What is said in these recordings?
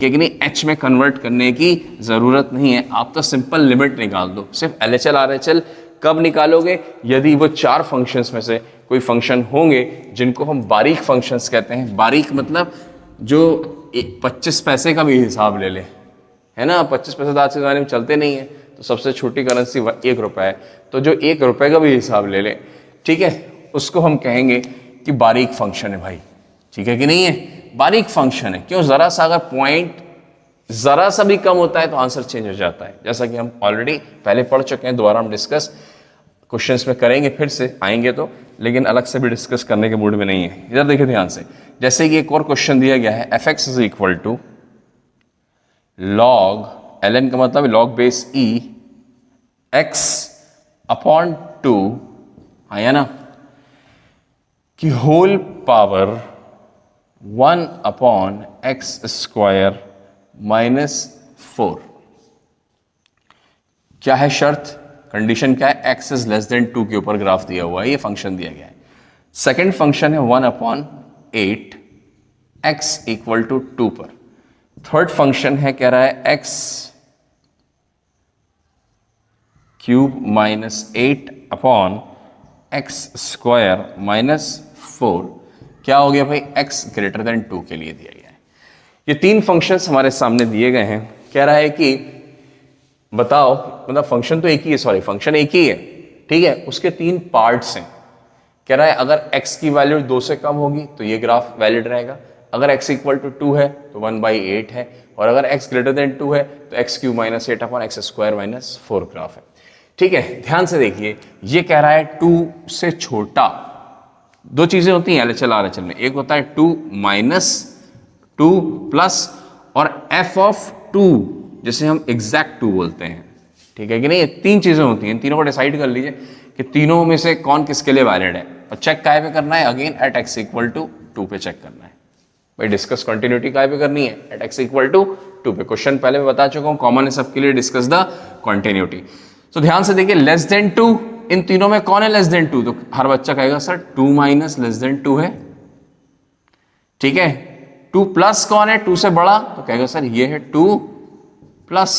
कि नहीं, एच में कन्वर्ट करने की ज़रूरत नहीं है, आप तो सिंपल लिमिट निकाल दो। सिर्फ LHL RHL कब निकालोगे, यदि वो चार फंक्शंस में से कोई फंक्शन होंगे जिनको हम बारीक फंक्शंस कहते हैं। बारीक मतलब जो 25 पैसे का भी हिसाब ले ले, है ना, 25 पैसे तो आज के ज़माने में चलते नहीं है, तो सबसे छोटी करेंसी 1 रुपये है, तो जो 1 रुपये का भी हिसाब ले ले, ठीक है, उसको हम कहेंगे कि बारीक फंक्शन है भाई। ठीक है कि नहीं है, बारीक फंक्शन है। क्यों, ज़रा सा अगर पॉइंट ज़रा सा भी कम होता है तो आंसर चेंज हो जाता है, जैसा कि हम ऑलरेडी पहले पढ़ चुके हैं। दोबारा हम डिस्कस क्वेश्चंस में करेंगे, फिर से आएंगे तो, लेकिन अलग से भी डिस्कस करने के मूड में नहीं है। इधर देखिए ध्यान से, जैसे कि एक और क्वेश्चन दिया गया है, fx is equal to log ln का मतलब log base e x upon 2, है ना, कि whole power 1 upon x square -4। क्या है शर्त, कंडीशन क्या है, x इज लेस देन 2 के ऊपर ग्राफ दिया हुआ है, ये फंक्शन दिया गया है। सेकंड फंक्शन है 1 अपॉन 8 x इक्वल टू 2 पर। थर्ड फंक्शन है, कह रहा है x cube -8 upon x square -4। क्या हो गया भाई, x ग्रेटर देन 2 के लिए दिया गया है। ये तीन फंक्शंस हमारे सामने दिए गए हैं। कह रहा है कि बताओ, मतलब फंक्शन तो एक ही है, सॉरी फंक्शन एक ही है, ठीक है, उसके तीन पार्ट्स हैं। कह रहा है अगर x की वैल्यू 2 से कम होगी तो ये ग्राफ वैलिड रहेगा, अगर x इक्वल टू 2 है तो 1/8 है, और अगर x ग्रेटर देन 2 है तो x cube -8 upon x square -4 graph है। ठीक है, ध्यान से देखिए, ये कह रहा है 2 से छोटा। दो चीजें होती हैं LHL RHL में, एक होता है 2 - 2 प्लस, और f ऑफ 2 जिसे हम एग्जैक्ट 2 बोलते हैं। ठीक है कि नहीं, ये तीन चीजें होती हैं, इन तीनों को डिसाइड कर लीजिए कि तीनों में से कौन किसके लिए वैलिड है, और चेक काय पे करना है, again at x equal to 2 पे चेक करना है भाई। डिस्कस कंटिन्यूटी काय पे करनी है, एट x इक्वल टू 2 पे। क्वेश्चन पहले मैं बता चुका हूं, कॉमन है सबके लिए, डिस्कस द कंटिन्यूटी। तो ध्यान से देखिए, लेस देन 2, इन तीनों में कौन है लेस देन 2, तो हर बच्चा कहेगा सर 2 माइनस लेस देन 2 है। ठीक है, 2 प्लस कौन है 2 से बड़ा, तो कहेगा सर ये है 2 प्लस,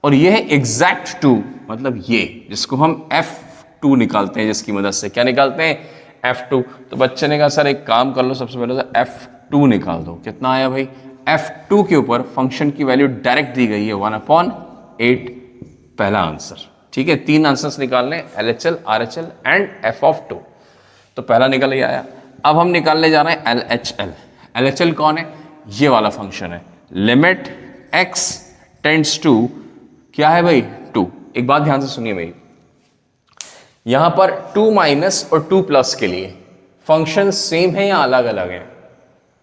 और ये है एग्जैक्ट 2, मतलब ये जिसको हम f2 निकालते हैं, जिसकी मदद से क्या निकालते हैं, f2। तो बच्चे ने कहा सर एक काम कर लो, सबसे पहले तो f2 निकाल दो। कितना आया भाई, f2 के ऊपर फंक्शन की वैल्यू डायरेक्ट दी गई है 1/8, पहला आंसर। ठीक है, तीन आंसर्स निकालने, LHL RHL and f of 2, तो पहला निकल ही आया। अब हम निकालने जा रहे हैं LHL। LHL कौन है, ये वाला फंक्शन है, लिमिट x टेंड्स टू क्या है भाई 2। एक बात ध्यान से सुनिए भाई, यहां पर 2 माइनस और 2 प्लस के लिए फंक्शन सेम है या अलग अलग है,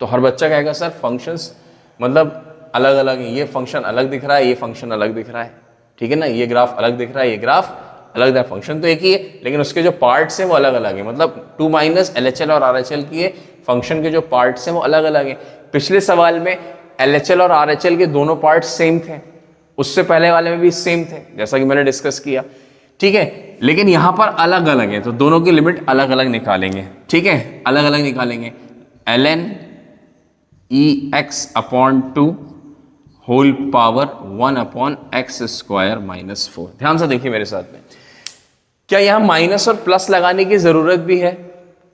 तो हर बच्चा कहेगा सर फंक्शंस मतलब अलग अलग है, ये फंक्शन अलग दिख रहा है, ये फंक्शन अलग दिख रहा है। ठीक है ना, ये ग्राफ अलग दिख रहा है, ये ग्राफ अलग दिख रहा है, फंक्शन तो एक ही है लेकिन उसके जो पार्ट्स हैं वो अलग अलग है। मतलब 2 माइनस LHL और RHL की फंक्शन के जो पार्ट्स हैं वो अलग अलग है। पिछले सवाल में LHL और RHL के दोनों पार्ट्स सेम थे, उससे पहले वाले में भी सेम थे, जैसा कि मैंने डिस्कस किया। ठीक है, लेकिन यहां पर अलग अलग है, तो दोनों की लिमिट अलग अलग निकालेंगे। ठीक है, अलग अलग निकालेंगे, ln ex upon 2 whole power 1 upon x square -4। ध्यान से देखिए मेरे साथ में, क्या यहां माइनस और प्लस लगाने की जरूरत भी है।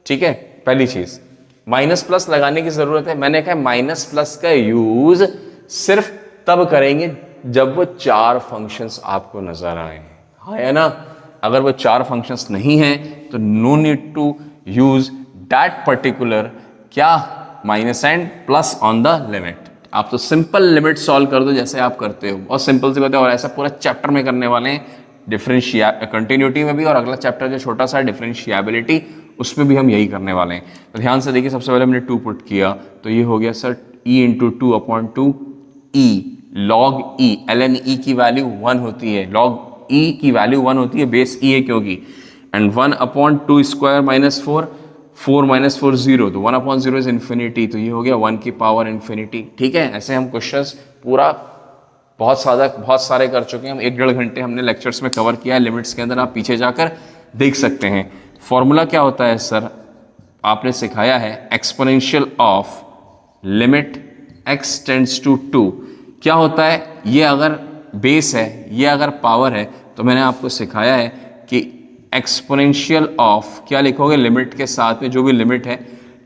ठीक है, पहली चीज माइनस प्लस लगाने की जरूरत है। मैंने कहा माइनस प्लस का यूज सिर्फ तब करेंगे जब वो चार फंक्शंस आपको नजर आए, है ना। अगर वो चार फंक्शंस नहीं हैं तो no need to use that particular क्या minus and plus on the limit. आप तो सिंपल लिमिट सॉल्व कर दो जैसे आप करते हो, और सिंपल सी बात है, और ऐसा पूरा चैप्टर में करने वाले हैं, कंटिन्यूटी में भी, और अगला चैप्टर जो छोटा सा डिफरेंशिएबिलिटी उसमें भी हम यही करने वाले हैं। तो ध्यान से देखिए, सबसे पहले हमने 2 पुट किया तो ये हो गया sir e into 2 upon 2 e log e, ln e की वैल्यू 1 होती है, log e की वैल्यू 1 होती है, बेस e है क्योंकि, एंड 1 अपॉन 2 स्क्वायर -4, 4 - 4 0, तो 1 अपॉन 0 इज इन्फिनिटी, तो ये हो गया 1 की पावर इन्फिनिटी। ठीक है, ऐसे हम क्वेश्चंस पूरा बहुत सारे कर चुके हैं हम, 1-1.5 घंटे हमने लेक्चर्स में कवर किया है लिमिट्स के अंदर, आप पीछे जाकर देख सकते हैं। फॉर्मूला क्या होता है सर, आपने सिखाया है exponential of limit x tends to 2, क्या होता है, ये अगर बेस है, ये अगर पावर है, तो मैंने आपको सिखाया है कि एक्सपोनेंशियल ऑफ क्या लिखोगे, लिमिट के साथ में जो भी लिमिट है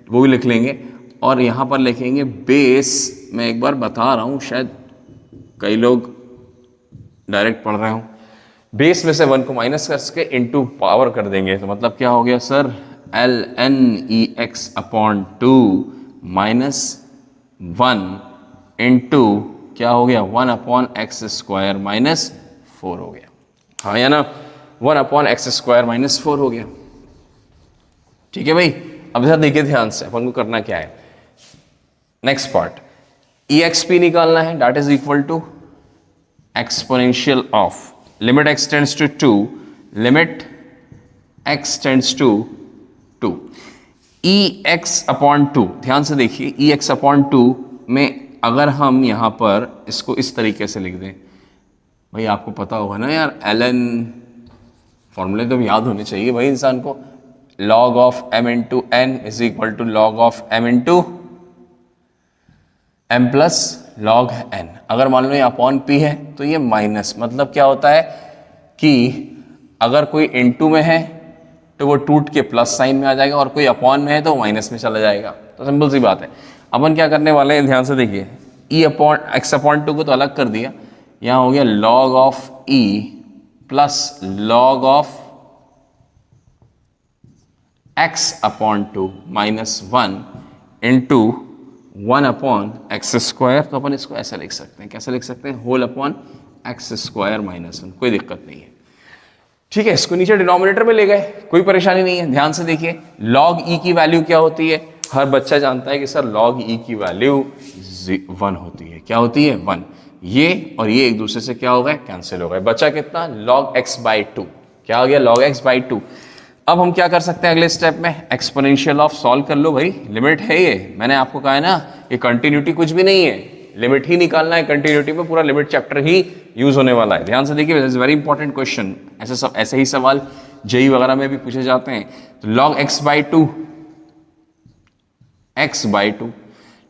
वो भी लिख लेंगे, और यहाँ पर लिखेंगे बेस। मैं एक बार बता रहा हूँ, शायद कई लोग डायरेक्ट पढ़ रहे हो, बेस में से 1 को माइनस करके इनटू पावर कर देंगे, तो मतलब क्या हो गया सर, ln(x)/2 माइनस 1 इंटू क्या हो गया, 1/x² माइनस 4 हो गया, हाँ या ना, 1/x² माइनस 4 हो गया। ठीक है भाई, अब इधर देखिए ध्यान से, अपन को करना क्या है, नेक्स्ट पार्ट, EXP निकालना है, that is equal to exponential of limit x tends to 2, limit x tends to 2, EX/2। ध्यान से देखिए, EX/2 में अगर हम यहाँ पर इसको इस तरीके से लिख दें, भाई आपको पता होगा ना यार, ln फॉर्मूले तो याद होने चाहिए भाई इंसान को, log of m into n is equal to log of m into m plus log n। अगर मान लो ये अपॉन p है तो ये माइनस, मतलब क्या होता है कि अगर कोई इनटू में है तो वो टूट के प्लस साइन में आ जाएगा, और कोई अपॉन में है तो माइनस में चला जाएगा। तो सिंपल सी बात है, अपन क्या करने वाले हैं, ध्यान से देखिए, x/2 को तो अलग कर दिया, यहाँ हो गया log of e plus log of x/2 minus 1 into 1/x²। तो अपन इसको ऐसा लिख सकते हैं, कैसे लिख सकते हैं, होल अपॉन x² माइनस 1, कोई दिक्कत नहीं है। ठीक है, इसको नीचे डिनोमिनेटर में ले गए, कोई परेशानी नहीं है। ध्यान से देखिए, log e की वैल्यू क्या होती है, हर बच्चा जानता है कि सर log e की वैल्यू 1 होती है। क्या होती है, 1। ये और ये एक दूसरे से क्या हो गए, कैंसिल हो गए, बचा कितना, log x/2। क्या हो गया, log x/2। अब हम क्या कर सकते हैं अगले स्टेप में, एक्सपोनेंशियल ऑफ सॉल्व कर लो भाई, लिमिट है ये, मैंने आपको कहा है ना, ये कंटिन्यूटी कुछ भी नहीं है, लिमिट ही निकालना है, कंटिन्यूटी में पूरा लिमिट चैप्टर ही यूज होने वाला है। ध्यान से देखिए, इज वेरी इंपॉर्टेंट क्वेश्चन, ऐसे ही सवाल जेई वगैरह में भी पूछे जाते हैं। तो log x/2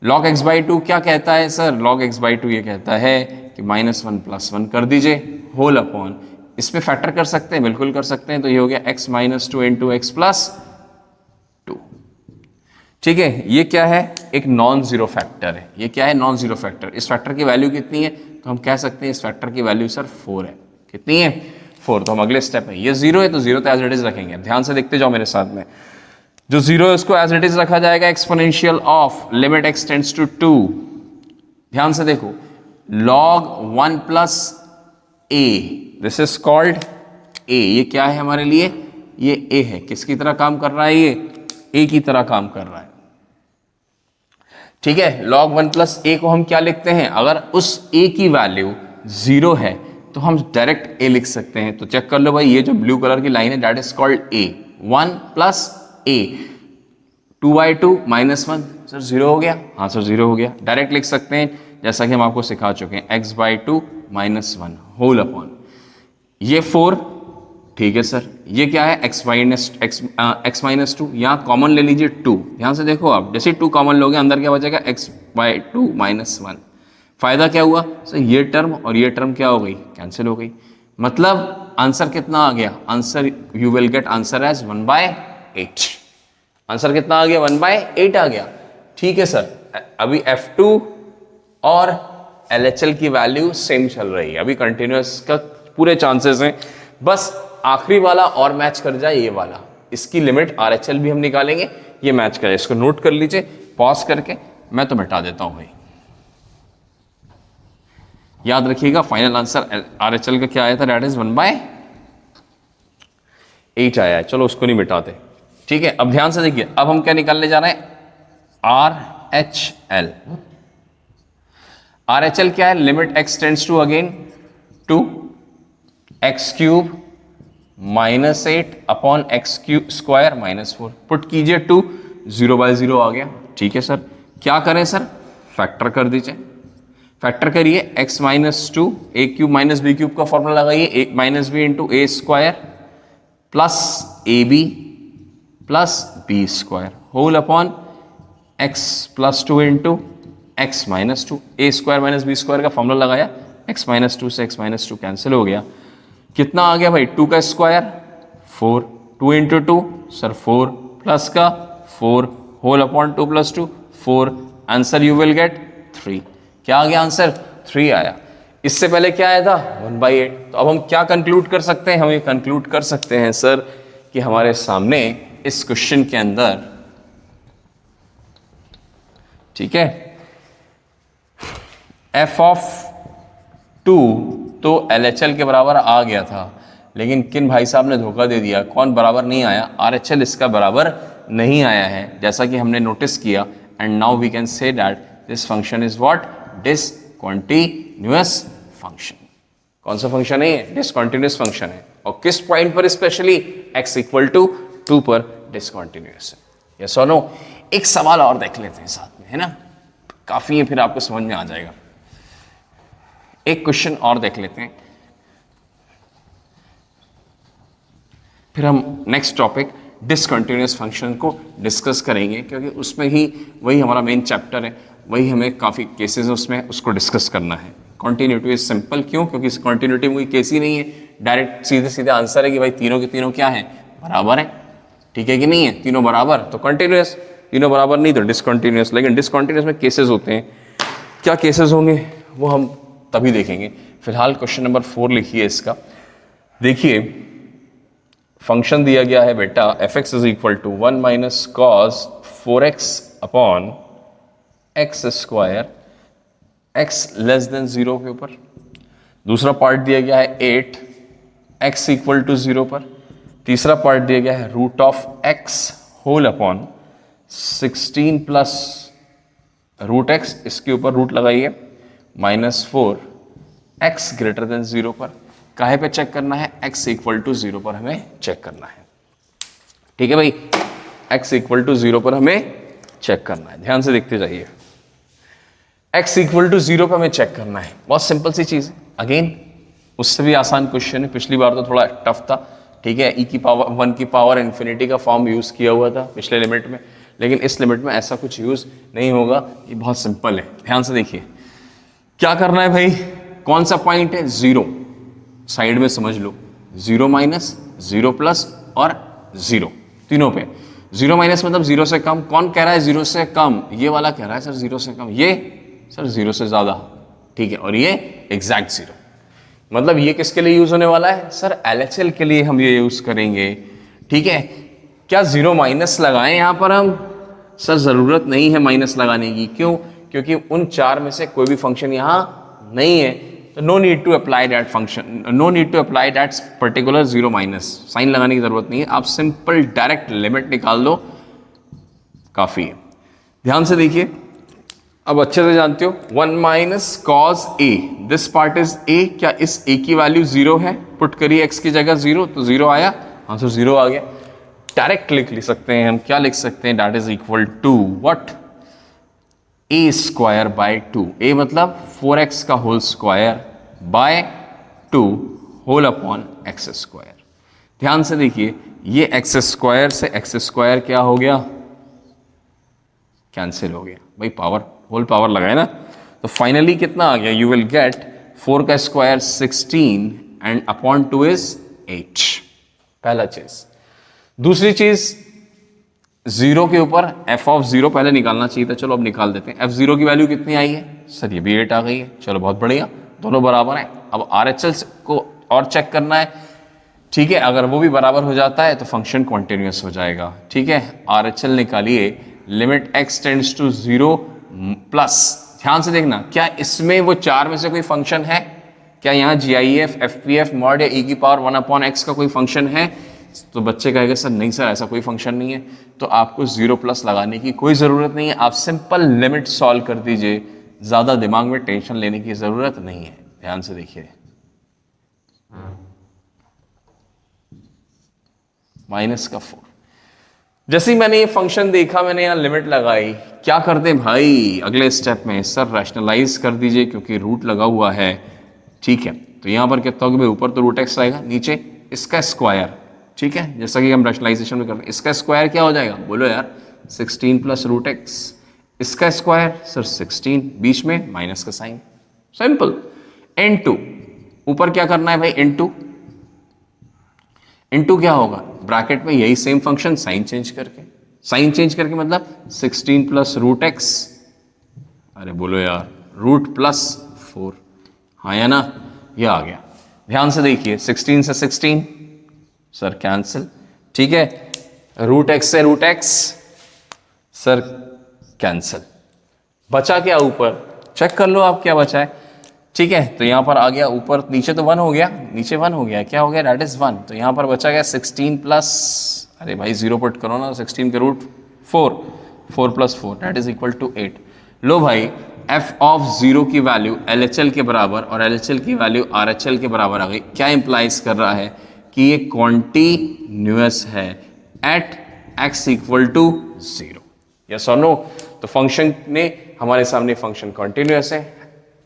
log x/2 क्या कहता है सर, log x/2 ये कहता है कि -1 + 1 कर दीजिए, होल अपॉन, इसमें फैक्टर कर सकते हैं, बिल्कुल कर सकते हैं, तो ये हो गया x-2 इंटू x + 2। ठीक है, ये क्या है, एक नॉन जीरो फैक्टर है, ये क्या है, नॉन जीरो फैक्टर। इस फैक्टर की वैल्यू कितनी है, तो हम कह सकते हैं इस फैक्टर की वैल्यू सर 4 है। कितनी है, 4। तो हम अगले स्टेप में, ये 0 है तो 0 तो एज इट इज रखेंगे। ध्यान से देखते जाओ मेरे साथ में, जो 0 है उसको एज इट इज रखा जाएगा, exponential of limit x tends to 2। ध्यान से देखो, log 1 + a, this is called a। ये क्या है हमारे लिए, ये a है, किसकी तरह काम कर रहा है, ये a की तरह काम कर रहा है। ठीक है, log 1 + a को हम क्या लिखते हैं, अगर उस a की वैल्यू 0 है तो हम डायरेक्ट a लिख सकते हैं। तो चेक कर लो भाई, ये जो ब्लू कलर की लाइन है that is called a। 1 + a, 2/2 -1, sir 0 हो गया, हाँ सर 0 हो गया। डायरेक्ट लिख सकते हैं, जैसा कि हम आपको सिखा चुके हैं, x/2 -1 होल अपॉन, ये 4। ठीक है सर, ये क्या है, x-2, यहाँ कॉमन ले लीजिए 2। ध्यान से देखो आप, जैसे 2 कॉमन लोगे अंदर क्या बचेगा, x/2 -1। फायदा क्या हुआ सर, ये टर्म और ये टर्म क्या हो गई, कैंसिल हो गई। मतलब आंसर कितना आ गया, answer you will get answer as 1/8। Answer कितना आ गया, 1/8 आ गया। ठीक है सर, अभी F2 और LHL की वैल्यू सेम चल रही है, अभी कंटिन्यूअस का पूरे चांसेस हैं, बस आखिरी वाला और मैच कर जाए ये वाला, इसकी लिमिट RHL भी हम निकालेंगे, ये मैच करे। इसको नोट कर लीजिए, पॉज करके मैं तो मिटा देता हूं भाई। याद रखिएगा, फाइनल आंसर RHL का क्या आया था, दैट इज 1/8 आया है। चलो उसको नहीं मिटाते, ठीक है। अब ध्यान से देखिए, अब हम क्या निकालने जा रहे हैं, RHL। RHL क्या है, limit x tends to again 2 x³ -8 upon x² -4। Put कीजिए 2, 0/0 आ गया। ठीक है सर, क्या करें सर, फैक्टर कर दीजिए, फैक्टर करिए, x - 2 a³ - b³ का फॉर्मूला लगाइए, a - b into a² plus ab plus b² whole upon x + 2 into x minus two, A square minus B square का फॉर्मूला लगाया, x माइनस टू से x minus two cancel हो गया, कितना आ गया भाई 2 का square 4, 2 into two sir 4 plus का 4 whole upon 2 plus 2 4, answer you will get 3। क्या आ गया आंसर 3 आया। इससे पहले क्या आया था 1/8। तो अब हम क्या कंक्लूड कर सकते हैं, हम ये कंक्लूड कर सकते हैं सर कि हमारे सामने इस क्वेश्चन के अंदर, ठीक है, f ऑफ 2 तो LHL के बराबर आ गया था, लेकिन किन भाई साहब ने धोखा दे दिया, कौन बराबर नहीं आया, RHL इसका बराबर नहीं आया है, जैसा कि हमने नोटिस किया। And now we can say that this function is what, discontinuous function. कौन सा फंक्शन है ये, डिसकंटीन्यूअस फंक्शन है। और किस पॉइंट पर स्पेशली, x इक्वल टू 2 पर डिसकंटीन्यूअस है। यस और नो। एक सवाल और देख लेते हैं साथ में, है ना, काफी है, फिर आपको समझ में आ जाएगा। एक क्वेश्चन और देख लेते हैं, फिर हम नेक्स्ट टॉपिक डिसकंटीन्यूअस फंक्शन को डिस्कस करेंगे, क्योंकि उसमें ही वही हमारा मेन चैप्टर है, वही हमें काफ़ी केसेस है उसमें, उसको डिस्कस करना है। कॉन्टिन्यूटी इज सिंपल, क्यों, क्योंकि इस कॉन्टिन्यूटी में कोई केस ही नहीं है, डायरेक्ट सीधे सीधे आंसर है कि भाई तीनों के तीनों क्या है, बराबर है, ठीक है कि नहीं है, तीनों बराबर तो कंटिन्यूअस, तीनों बराबर नहीं तो डिसकंटीन्यूअस। लेकिन डिसकंटीन्यूअस में केसेस होते हैं, क्या केसेस होंगे वो हम तभी देखेंगे। फिलहाल क्वेश्चन नंबर 4 लिखिए इसका। देखिए फंक्शन दिया गया है बेटा f(x) is equal to 1 minus cos 4x upon x square, x less than 0 के ऊपर। दूसरा पार्ट दिया गया है 8 x इक्वल टू 0 पर। तीसरा पार्ट दिया गया है root of x whole upon 16 plus root x, इसके ऊपर रूट लगाइए, -4 x ग्रेटर देन 0 पर। काहे पे चेक करना है, x इक्वल टू 0 पर हमें चेक करना है, ठीक है भाई, x इक्वल टू 0 पर हमें चेक करना है। ध्यान से देखते जाइए, x इक्वल टू 0 पर हमें चेक करना है, बहुत सिंपल सी चीज है। अगेन उससे भी आसान क्वेश्चन है, पिछली बार तो थोड़ा टफ था, ठीक है, e की पावर 1 की पावर इन्फिनिटी का फॉर्म यूज किया हुआ था पिछले लिमिट में, लेकिन इस लिमिट में ऐसा कुछ यूज नहीं होगा, ये बहुत सिंपल है। ध्यान से देखिए क्या करना है भाई, कौन सा पॉइंट है, 0 साइड में समझ लो, 0 माइनस 0 प्लस और 0 तीनों पे। 0 माइनस मतलब 0 से कम, कौन कह रहा है 0 से कम, ये वाला कह रहा है सर 0 से कम, ये सर 0 से ज्यादा, ठीक है, और ये एग्जैक्ट 0, मतलब ये किसके लिए यूज होने वाला है सर, LHL के लिए हम ये यूज करेंगे, ठीक है। क्या 0 माइनस लगाएं यहां पर हम, सर जरूरत नहीं है माइनस लगाने की, क्यों, क्योंकि उन 4 में से कोई भी फंक्शन यहां नहीं है, तो no need to apply that function, no need to apply that particular 0 minus, sign लगाने की जरूरत नहीं है, आप सिंपल डायरेक्ट लिमिट निकाल दो, काफी है। ध्यान से देखिए, अब अच्छे से जानते हो 1 minus cos a, this part is a, क्या इस a की वैल्यू 0 है, पुट करिए x की जगह 0, तो 0 आया, हाँ तो 0 आ गया। डायरेक्ट लिख सकते हैं हम, क्या लिख सकते हैं, that is equal to what, a square by 2, a मतलब 4x का whole square by 2 whole upon x square. ध्यान से देखिए, ये एक्स स्क्वायर से एक्स स्क्वायर क्या हो गया, कैंसिल हो गया भाई, पावर होल पावर लगाए ना, तो फाइनली कितना आ गया, यू विल गेट 4 का स्क्वायर 16 एंड अपॉन 2 इज 8। पहला चीज। दूसरी चीज, 0 के ऊपर f ऑफ 0 पहले निकालना चाहिए था, चलो अब निकाल देते हैं। f0 की वैल्यू कितनी आई है सर, ये भी 8 आ गई है, चलो बहुत बढ़िया, दोनों बराबर हैं। अब RHL को और चेक करना है, ठीक है, अगर वो भी बराबर हो जाता है तो फंक्शन कॉन्टिन्यूअस हो जाएगा, ठीक है। RHL निकालिए, limit x tends to 0 plus, ध्यान से देखना, क्या इसमें वो 4 में से कोई फंक्शन है, क्या यहाँ GIF, FPF, मॉड या e की पावर 1 अपॉन x का कोई फंक्शन है, तो बच्चे कहेगा सर नहीं सर ऐसा कोई फंक्शन नहीं है, तो आपको 0 प्लस लगाने की कोई ज़रूरत नहीं है, आप सिंपल लिमिट सॉल्व कर दीजिए, ज़्यादा दिमाग में टेंशन लेने की ज़रूरत नहीं है। ध्यान से देखिए, -4, जैसे ही मैंने ये फंक्शन देखा, मैंने यहाँ लिमिट लगाई, क्या करते हैं भाई अगले स्टेप में, सर रैशनलाइज कर दीजिए क्योंकि रूट लगा हुआ है, ठीक है, तो यहाँ पर कितना होगा भाई, ऊपर तो रूट x आएगा, नीचे इसका स्क्वायर, ठीक है, जैसा कि हम रैशनलाइजेशन में करते हैं, इसका स्क्वायर क्या हो जाएगा, बोलो यार, 16 प्लस रूट एक्स इसका स्क्वायर सर 16, बीच में माइनस का साइन, सिंपल। n2 ऊपर क्या करना है भाई, n2 क्या होगा, ब्रैकेट में यही सेम फंक्शन साइन चेंज करके मतलब 16 प्लस रूट एक्स, अरे बोलो यार, रूट प्लस 4, हाँ या ना, ये आ गया। ध्यान से देखिए, 16 से 16 सर कैंसिल, ठीक है, रूट एक्स से रूट एक्स सर कैंसिल, बचा क्या ऊपर, चेक कर लो आप क्या बचा है, ठीक है। तो यहां पर आ गया ऊपर, नीचे तो 1 हो गया, नीचे 1 हो गया, क्या हो गया, दैट इज 1। तो यहां पर बचा गया 16 प्लस, अरे भाई 0 पुट करो ना, 16 के root 4 plus 4 that is equal to 8। लो भाई, f ऑफ 0 की वैल्यू LHL के बराबर और LHL की वैल्यू RHL के बराबर आ गई। क्या इंप्लाइज कर रहा है कि ये कॉन्टिन्यूअस है at x equal to 0, yes और नो। तो फंक्शन में हमारे सामने फंक्शन कॉन्टिन्यूअस है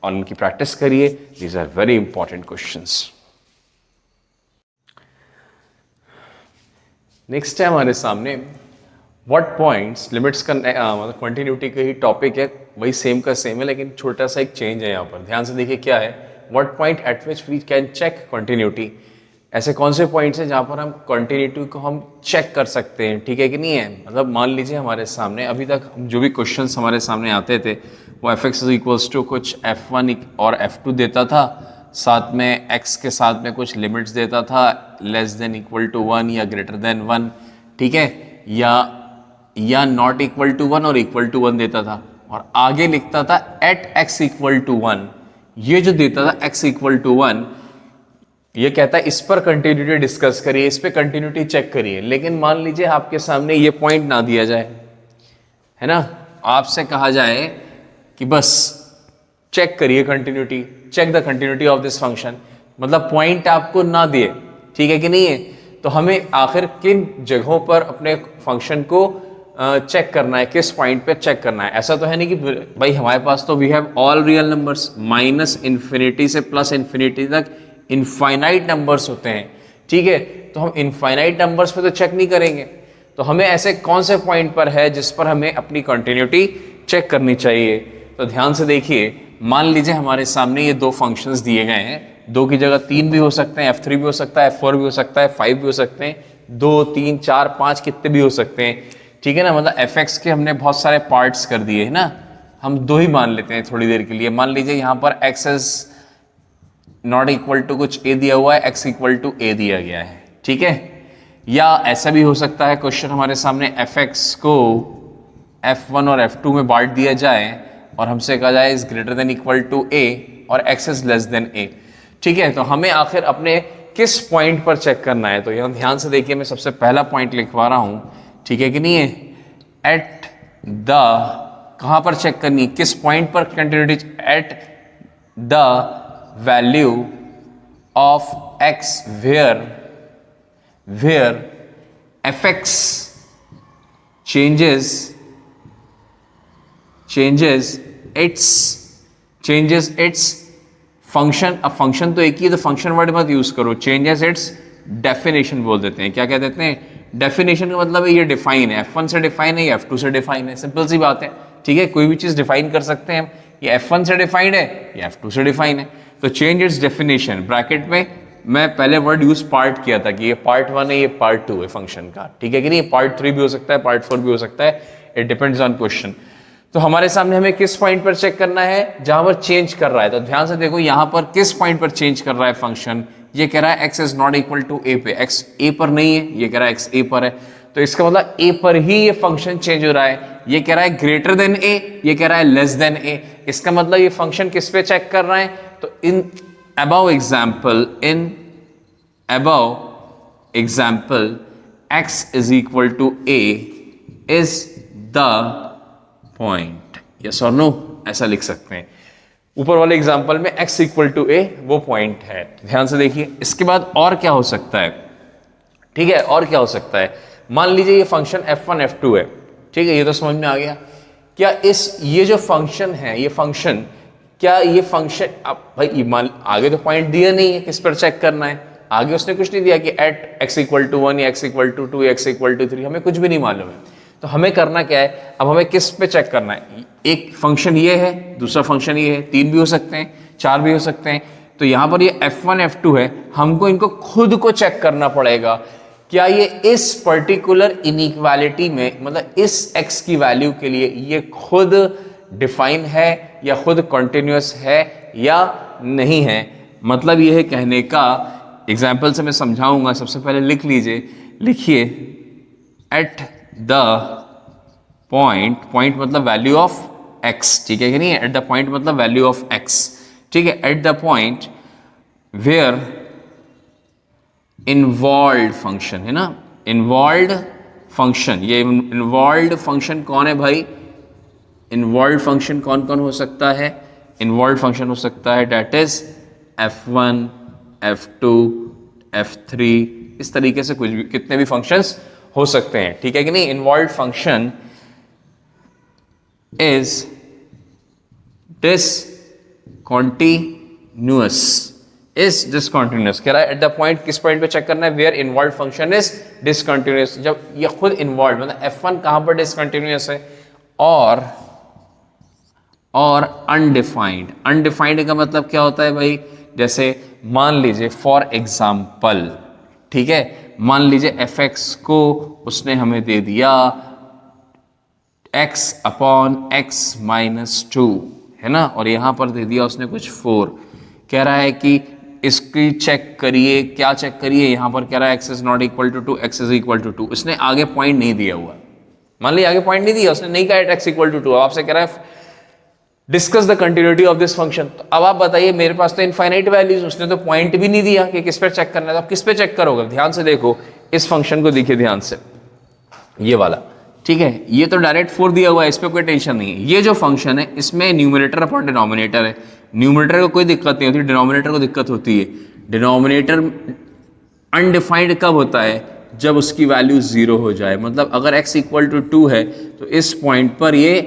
और उनकी प्रैक्टिस करिए, these are very important questions. Next है हमारे सामने व्हाट पॉइंट्स, लिमिट्स का मतलब कंटिन्यूटी का ही टॉपिक है, वही सेम का सेम है, लेकिन छोटा सा एक चेंज है यहाँ पर। ध्यान से देखिए क्या है, what point at which we can check continuity. ऐसे कौन से पॉइंट्स हैं जहाँ पर हम कंटिन्यूटी को हम चेक कर सकते हैं, ठीक है कि नहीं है। मतलब मान लीजिए हमारे सामने अभी तक जो भी क्वेश्चंस हमारे सामने आते थे वो f(x) इक्वल्स टू कुछ f1 और f2 देता था, साथ में x के साथ में कुछ लिमिट्स देता था, लेस देन इक्वल टू 1 या ग्रेटर देन 1, ठीक है, या नॉट इक्वल टू 1 और इक्वल टू 1 देता था, और आगे लिखता था एट x इक्वल टू 1। ये जो देता था x इक्वल टू 1, ये कहता है इस पर कंटिन्यूटी डिस्कस करिए, इस पे कंटिन्यूटी चेक करिए। लेकिन मान लीजिए आपके सामने ये पॉइंट ना दिया जाए, है ना, आपसे कहा जाए कि बस चेक करिए continuity, check the continuity of this function, मतलब पॉइंट आपको ना दिए, ठीक है कि नहीं है। तो हमें आखिर किन जगहों पर अपने फंक्शन को चेक करना है, किस पॉइंट पे चेक करना है। ऐसा तो है नहीं कि भाई हमारे पास तो we have all real numbers, minus infinity से प्लस इन्फिनिटी तक इनफाइनाइट नंबर्स होते हैं, ठीक है। तो हम इनफाइनाइट नंबर्स पे तो चेक नहीं करेंगे, तो हमें ऐसे कौन से पॉइंट पर है जिस पर हमें अपनी कंटिन्यूटी चेक करनी चाहिए। तो ध्यान से देखिए, मान लीजिए हमारे सामने ये दो फंक्शंस दिए गए हैं, 2 की जगह 3 भी हो सकते हैं, f3 भी हो सकता है, f4 भी हो सकता है, 5 भी हो सकते हैं, 2 3 4 5 कितने भी हो सकते हैं, ठीक है ना। मतलब fx के हमने बहुत सारे पार्ट्स कर दिए है ना, हम 2 ही मान लेते हैं थोड़ी देर के लिए। मान लीजिए यहाँ पर x is not equal to कुछ a दिया हुआ है, x इक्वल टू a दिया गया है, ठीक है। या ऐसा भी हो सकता है क्वेश्चन हमारे सामने fx को f1 और f2 में बांट दिया जाए और हमसे कहा जाए is greater than equal to a और x is less than a, ठीक है। तो हमें आखिर अपने किस पॉइंट पर चेक करना है। तो यहाँ ध्यान से देखिए, मैं सबसे पहला पॉइंट लिखवा रहा हूँ, ठीक है कि नहीं है। एट द, कहाँ पर चेक करनी है, किस पॉइंट पर continuity, at the value of x where fx changes its function। अब फंक्शन तो एक ही है, तो फंक्शन वर्ड मत यूज करो, changes its definition बोल देते हैं। क्या कह देते हैं, डेफिनेशन का मतलब है ये डिफाइन है, f1 से डिफाइन है या f2 से डिफाइन है, सिंपल सी बात है, ठीक है। कोई भी चीज डिफाइन कर सकते हैं हम, ये f1 से डिफाइंड है या f2 से डिफाइन है। तो चेंज इट्स डेफिनेशन, ब्रैकेट में मैं पहले वर्ड यूज पार्ट किया था कि ये पार्ट 1 है, ये पार्ट 2 है फंक्शन का, ठीक है कि नहीं। पार्ट 3 भी हो सकता है, पार्ट 4 भी हो सकता है, इट डिपेंड्स ऑन क्वेश्चन। तो हमारे सामने हमें किस पॉइंट पर चेक करना है, जहां पर चेंज कर रहा है। तो ध्यान से देखो, यहां पर किस पॉइंट पर चेंज कर रहा है फंक्शन, ये कह रहा है x is not equal to a पे, x a पर नहीं है, ये कह रहा है x a पर है, तो इसका मतलब a पर ही ये फंक्शन चेंज हो रहा है। ये कह रहा है ग्रेटर देन a, ये कह रहा है लेस देन a, इसका मतलब ये फंक्शन किस पे चेक कर रहा है। तो इन above example x is equal to a is the point, yes or no, ऐसा लिख सकते हैं। ऊपर वाले एग्जाम्पल में x इक्वल टू a वो पॉइंट है, ध्यान से देखिए। इसके बाद और क्या हो सकता है, ठीक है, और क्या हो सकता है। मान लीजिए ये फंक्शन f1 f2 है, ठीक है, ये तो समझ में आ गया। क्या ये जो फंक्शन है, ये फंक्शन, क्या ये फंक्शन, अब भाई मान आगे तो पॉइंट दिया नहीं है, किस पर चेक करना है, आगे उसने कुछ नहीं दिया कि एट x इक्वल टू 1 या x इक्वल टू 2 या x इक्वल टू 3, हमें कुछ भी नहीं मालूम है। तो हमें करना क्या है, अब हमें किस पे चेक करना है, एक फंक्शन ये है, दूसरा फंक्शन ये है, 3 भी हो सकते हैं, 4 भी हो सकते हैं। तो यहां पर ये f1 f2 है, हमको इनको खुद को चेक करना पड़ेगा, क्या ये इस पर्टिकुलर इनइक्वालिटी में, मतलब इस x की वैल्यू के लिए ये खुद डिफाइन है या खुद कॉन्टिन्यूअस है या नहीं है। मतलब ये है कहने का, एग्जाम्पल से मैं समझाऊंगा। सबसे पहले लिख लीजिए, लिखिए एट द पॉइंट, पॉइंट मतलब वैल्यू ऑफ x, ठीक है कि नहीं, एट द पॉइंट मतलब वैल्यू ऑफ x, ठीक है, at the point where involve function है ना, इन्वॉल्व फंक्शन, ये इन्वॉल्व फंक्शन कौन है भाई, इन्वॉल्व फंक्शन कौन कौन हो सकता है, इन्वॉल्व फंक्शन हो सकता है date is f1 f2 f3, इस तरीके से कुछ भी, कितने भी फंक्शंस हो सकते हैं, ठीक है कि नहीं। Involve function is discontinuous, is discontinuous, कह रहा है एट द पॉइंट, किस पॉइंट पे चेक करना है, where involve function is discontinuous, जब ये खुद इन्वॉल्व, मतलब f1 कहां पर डिसकंटिन्यूअस है, और अनडिफाइंड, अनडिफाइंड का मतलब क्या होता है भाई, जैसे मान लीजिए फॉर एग्जाम्पल, ठीक है, मान लीजिए fx को उसने हमें दे दिया x अपॉन x माइनस 2 है ना, और यहां पर दे दिया उसने कुछ 4, कह रहा है कि इसकी चेक करिए, क्या चेक करिए, यहां पर कह रहा है x is not equal to 2, x is equal to 2, इसने आगे पॉइंट नहीं दिया हुआ, मान लीजिए आगे पॉइंट नहीं दिया, उसने नहीं कहा x इक्वल टू 2, आपसे कह रहा है discuss the continuity of this function. तो अब आप बताइए, मेरे पास तो इनफाइनाइट वैल्यूज, उसने तो पॉइंट भी नहीं दिया कि किस पे चेक करना है, तो आप किस पे चेक करोगे, ध्यान से देखो इस फंक्शन को, देखिए ध्यान से, ये वाला, ठीक है, ये तो डायरेक्ट 4 दिया हुआ है, इस पे कोई टेंशन नहीं है। ये जो फंक्शन है इसमें न्यूमरेटर अपॉन डिनोमिनेटर है, न्यूमरेटर को कोई दिक्कत नहीं होती, डिनोमिनेटर को दिक्कत होती है। डिनोमिनेटर अनडिफाइंड कब होता है, जब उसकी वैल्यू 0 हो जाए, मतलब अगर x इक्वल टू 2 है तो इस पॉइंट पर ये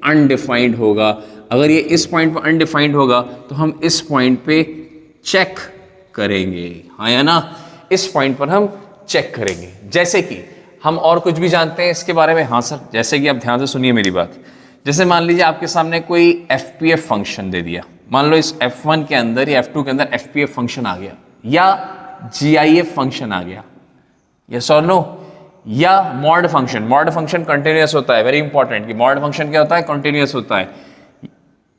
अनडिफाइंड होगा, अगर ये इस पॉइंट पर अनडिफाइंड होगा तो हम इस पॉइंट पे चेक करेंगे, हाँ या ना, इस पॉइंट पर हम चेक करेंगे। जैसे कि हम और कुछ भी जानते हैं इसके बारे में, हाँ सर, जैसे कि आप ध्यान से सुनिए मेरी बात, जैसे मान लीजिए आपके सामने कोई FPF फंक्शन दे दिया, मान लो इस f1 के अंदर या f2 के अंदर FPF फंक्शन आ गया या GIF फंक्शन आ गया, यस और नो, या mod function, mod function continuous होता है, वेरी इंपॉर्टेंट, कि मॉड फंक्शन क्या होता है, कंटिन्यूअस होता है।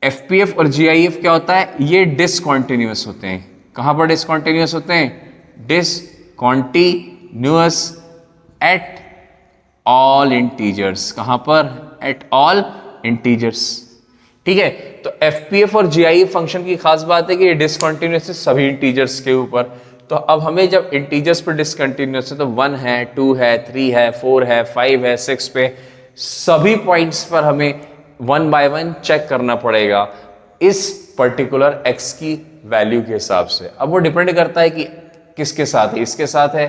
FPF और GIF क्या होता है, ये डिसकंटिन्यूअस होते हैं। कहां पर डिसकंटिन्यूअस होते हैं, डिसकंटिन्यूअस एट ऑल इंटीजर्स, कहां पर, एट ऑल इंटीजर्स, ठीक है। तो FPF और GIF फंक्शन की खास बात है कि ये डिसकंटिन्यूअस है सभी इंटीजर्स के ऊपर। तो अब हमें जब इंटीजर्स पर डिसकंटिन्यूअस है, तो 1 है, 2 है, 3 है, 4 है, 5 है, 6 पे, सभी पॉइंट्स पर हमें 1 बाय 1 चेक करना पड़ेगा इस पर्टिकुलर x की वैल्यू के हिसाब से। अब वो डिपेंड करता है कि किसके साथ है, इसके साथ है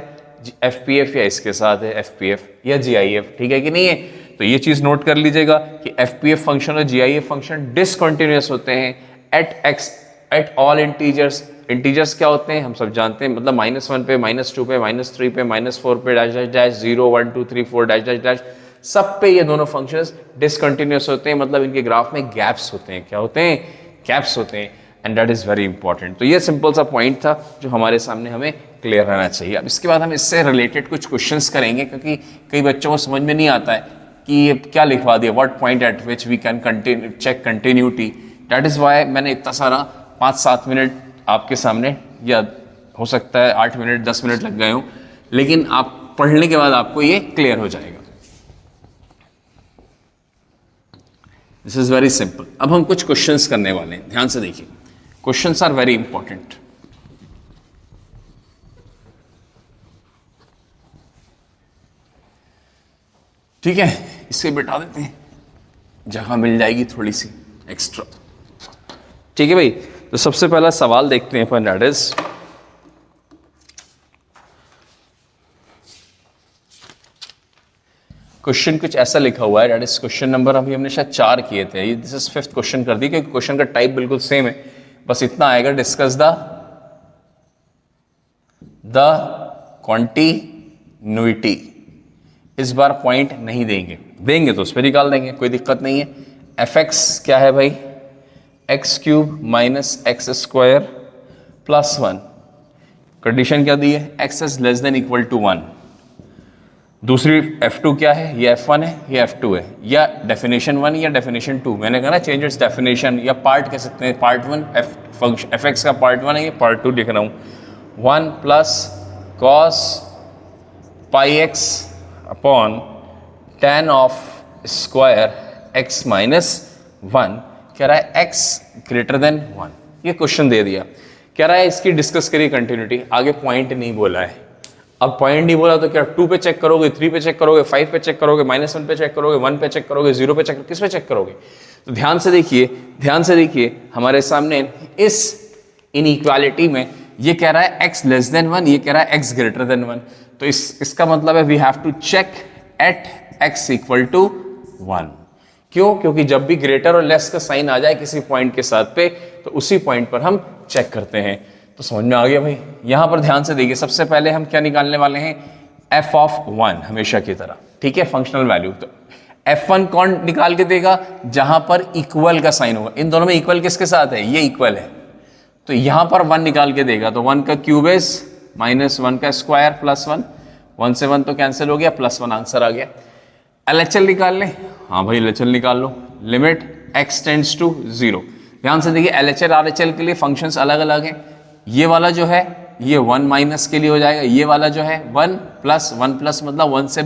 FPF या इसके साथ है FPF या GIF, ठीक है कि नहीं है। तो ये चीज नोट कर लीजिएगा कि FPF फंक्शन और GIF फंक्शन डिसकंटिन्यूअस होते हैं एट ऑल इंटीजर्स। इंटीजर्स क्या होते हैं हम सब जानते हैं, मतलब -1 पे, -2 पे, -3 पे, -4 पे, dash dash dash, 0 1 2 3 4 dash dash dash, सब पे ये दोनों फंक्शंस डिसकंटिन्यूअस होते हैं, मतलब इनके ग्राफ में गैप्स होते हैं। क्या होते हैं, गैप्स होते हैं, and that is very important. तो ये सिंपल सा पॉइंट था जो हमारे सामने हमें क्लियर रहना चाहिए। अब इसके बाद हम इससे रिलेटेड कुछ क्वेश्चंस करेंगे, क्योंकि कई बच्चों को समझ में नहीं आता है कि ये क्या लिखवा दिया, what point at which we can check continuity. That is why मैंने इतना सारा 5-7 मिनट आपके सामने, या हो सकता है 8 मिनट 10 मिनट लग गए हों, लेकिन आप पढ़ने के बाद आपको ये क्लियर हो जाएगा। This is very simple. अब हम कुछ क्वेश्चंस करने वाले हैं, ध्यान से देखिए, क्वेश्चंस आर वेरी इंपॉर्टेंट। ठीक है, इसे बिठा देते हैं, जगह मिल जाएगी थोड़ी सी एक्स्ट्रा। ठीक है भाई, तो सबसे पहला सवाल देखते हैं अपन, दैट इज क्वेश्चन कुछ ऐसा लिखा हुआ है, दैट इज क्वेश्चन नंबर, अभी हमने शायद 4 किए थे, दिस इज 5th क्वेश्चन कर दी, क्योंकि क्वेश्चन का टाइप बिल्कुल सेम है, बस इतना आएगा, डिस्कस द कॉन्टिन्यूटी। इस बार पॉइंट नहीं देंगे, देंगे तो उस पर निकाल देंगे, कोई दिक्कत नहीं है। एफ एक्स क्या है भाई, x cube minus x square plus 1। Condition क्या दी है, x is less than equal to 1। दूसरी F2 क्या है, ये F1 है, ये F2 है, या डेफिनेशन 1 या डेफिनेशन 2। मैंने कहा ना चेंज इट्स डेफिनेशन, या पार्ट कह सकते हैं, पार्ट 1 एफ एक्स का पार्ट 1 है, ये पार्ट 2 लिख रहा हूँ। 1 plus cos pi x upon tan of square x minus 1। कह रहा है x ग्रेटर देन 1, ये क्वेश्चन दे दिया। कह रहा है इसकी डिस्कस करिए कंटिन्यूटी, आगे पॉइंट नहीं बोला है। अब पॉइंट नहीं बोला तो क्या 2 पे चेक करोगे, 3 पे चेक करोगे, 5 पे चेक करोगे, -1 पे चेक करोगे, 1 पे चेक करोगे, 0 पे चेक, किस पे चेक करोगे? तो ध्यान से देखिए हमारे सामने इस इनइक्वालिटी में ये कह रहा है x लेस देन 1, ये कह रहा है x ग्रेटर देन 1। तो इसका मतलब है we have to check at x equal to 1। क्यों? क्योंकि जब भी ग्रेटर और लेस का साइन आ जाए किसी पॉइंट के साथ पे, तो उसी पॉइंट पर हम चेक करते हैं। तो समझ में आ गया भाई। यहां पर ध्यान से देखिए, सबसे पहले हम क्या निकालने वाले हैं, f ऑफ 1 हमेशा की तरह, ठीक है, फंक्शनल वैल्यू। तो f1 कौन निकाल के देगा, जहां पर इक्वल का साइन होगा। इन दोनों में इक्वल किसके साथ है, ये इक्वल है, तो यहां पर 1 निकाल के देगा। तो 1 का क्यूब इज -1 का स्क्वायर प्लस 1, 1 से 1 तो कैंसिल हो गया, +1 आंसर आ गया। LHL निकाल ले, हाँ भाई LHL निकाल लो। Limit x tends to 0। ध्यान से देखिए LHL RHL के लिए फंक्शंस अलग अलग हैं। ये वाला जो है ये 1 माइनस के लिए हो जाएगा, ये वाला जो है 1 प्लस मतलब 1 से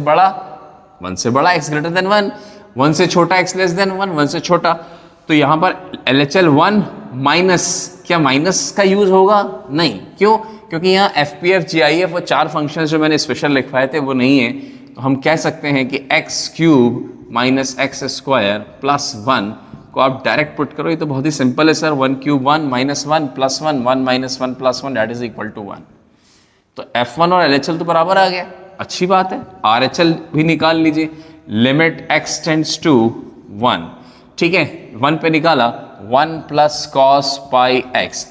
बड़ा x ग्रेटर देन 1, 1 से छोटा x लेस देन 1, 1 से छोटा। तो यहां पर LHL 1 माइनस, क्या माइनस का यूज होगा? नहीं, क्यों? क्योंकि यहाँ FPF GIF वो 4 फंक्शंस जो मैंने स्पेशल लिखवाए थे वो नहीं है। तो हम कह सकते हैं कि x cube minus x square plus 1 को आप डायरेक्ट पुट करो। ये तो बहुत ही सिंपल है sir, 1 cube 1 minus 1 plus 1, 1 minus 1 plus 1 that is equal to 1। तो F1 और LHL तो बराबर आ गया, अच्छी बात है। RHL भी निकाल लीजिए। लिमिट x टेंड्स टू 1, ठीक है, 1 पे निकाला, 1 plus cos pi x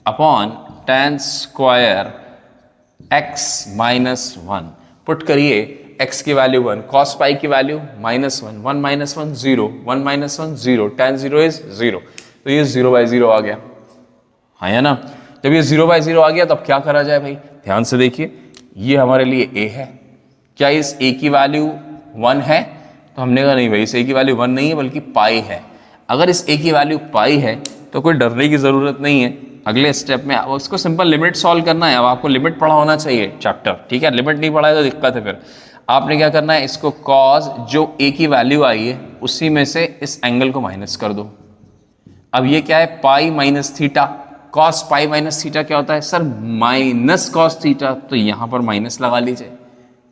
upon tan square x minus 1। Put करिए x की वैल्यू 1, cos पाई की value -1, 1 minus 1 0, 1 minus 1 0, tan 0 is 0। तो ये 0/0 आ गया, हाँ या ना। जब ये 0/0 आ गया तब क्या करा जाए भाई, ध्यान से देखिए, ये हमारे लिए a है। क्या इस a की वैल्यू 1 है? तो हमने कहा नहीं भाई, इस a की वैल्यू 1 नहीं है बल्कि पाई है। अगर इस a की वैल्यू पाई है तो कोई डरने की जरूरत नहीं है। अगले स्टेप में उसको सिंपल लिमिट सॉल्व करना है। अब आपको लिमिट पढ़ा होना चाहिए चैप्टर, ठीक है, लिमिट नहीं पढ़ा है तो दिक्कत है। फिर आपने क्या करना है, इसको कॉज जो a की वैल्यू आई है उसी में से इस एंगल को माइनस कर दो। अब ये क्या है, pi minus theta. Cos pi minus theta क्या होता है सर, माइनस कॉस थीटा। तो यहां पर माइनस लगा लीजिए,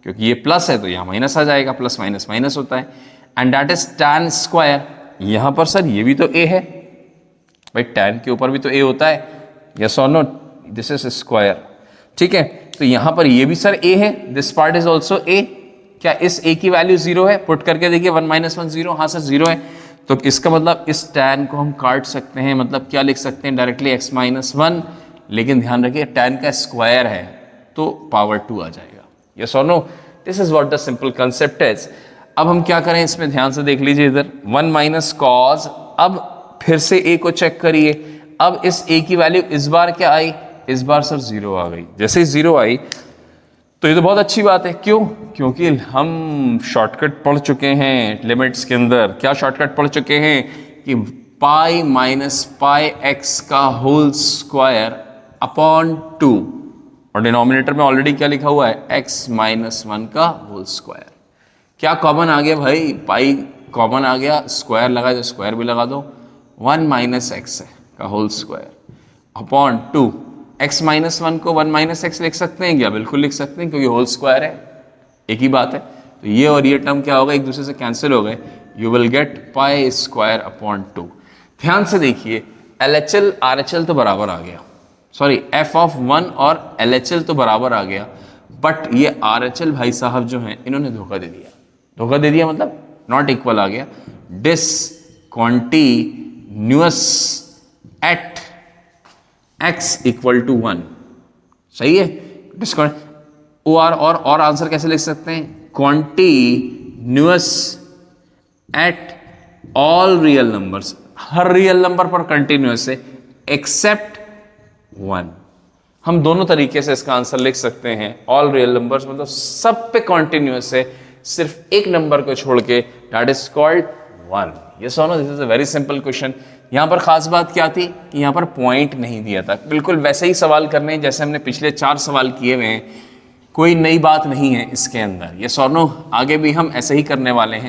क्योंकि ये प्लस है तो यहां माइनस आ जाएगा, प्लस माइनस माइनस होता है। And that is tan square. यहां पर सर ये भी तो a है भाई, tan के ऊपर भी तो a होता है, यस और नो, दिस इज स्क्वायर, ठीक है। तो यहां पर ये भी सर a है, this part is also a। क्या इस a की वैल्यू 0 है? पुट करके देखिए, 1 माइनस 1 0, हाँ सर 0 है। तो इसका मतलब इस tan को हम काट सकते हैं, मतलब क्या लिख सकते हैं डायरेक्टली, x माइनस 1। लेकिन ध्यान रखिए tan का स्क्वायर है तो पावर 2 आ जाएगा, यस और no. This is what the simple concept is. अब हम क्या करें इसमें, ध्यान से देख लीजिए इधर 1 माइनस कॉज। अब फिर से a को चेक करिए। अब इस a की वैल्यू इस बार क्या आई, इस बार सर 0 आ गई। जैसे ही 0 आई तो ये तो बहुत अच्छी बात है। क्यों? क्योंकि हम शॉर्टकट पढ़ चुके हैं लिमिट्स के अंदर। क्या शॉर्टकट पढ़ चुके हैं कि पाई माइनस पाई एक्स का होल स्क्वायर अपॉन 2, और डिनोमिनेटर में ऑलरेडी क्या लिखा हुआ है, x माइनस 1 का होल स्क्वायर। क्या कॉमन आ गया भाई, पाई कॉमन आ गया, स्क्वायर लगा तो स्क्वायर भी लगा दो, 1 माइनस एक्स का whole square upon 2। x minus 1 को 1 माइनस एक्स लिख सकते हैं क्या? बिल्कुल लिख सकते हैं, क्योंकि होल स्क्वायर है, एक ही बात है। तो ये और ये टर्म क्या होगा, एक दूसरे से कैंसिल हो गए। You will gate pi square upon 2। ध्यान से देखिए, LHL RHL तो बराबर आ गया, सॉरी f ऑफ 1 और LHL तो बराबर आ गया, बट ये RHL भाई साहब जो हैं इन्होंने धोखा दे दिया। धोखा दे दिया मतलब नॉट इक्वल आ गया। Discontinuous at x equal to 1, सही है। और आंसर कैसे लिख सकते हैं, continuous at all real numbers, हर रियल नंबर पर कंटिन्यूअस है एक्सेप्ट 1। हम दोनों तरीके से इसका आंसर लिख सकते हैं। ऑल रियल नंबर्स मतलब सब पे कॉन्टिन्यूअस है, सिर्फ एक नंबर को छोड़ के, दैट इज कॉल्ड 1। ये सोनो, this is a very simple question. यहां पर खास बात क्या थी कि यहां पर पॉइंट नहीं दिया था। बिल्कुल वैसे ही सवाल करने जैसे हमने पिछले 4 सवाल किए हुए हैं, कोई नई बात नहीं है इसके अंदर। ये सोनो आगे भी हम ऐसे ही करने वाले हैं।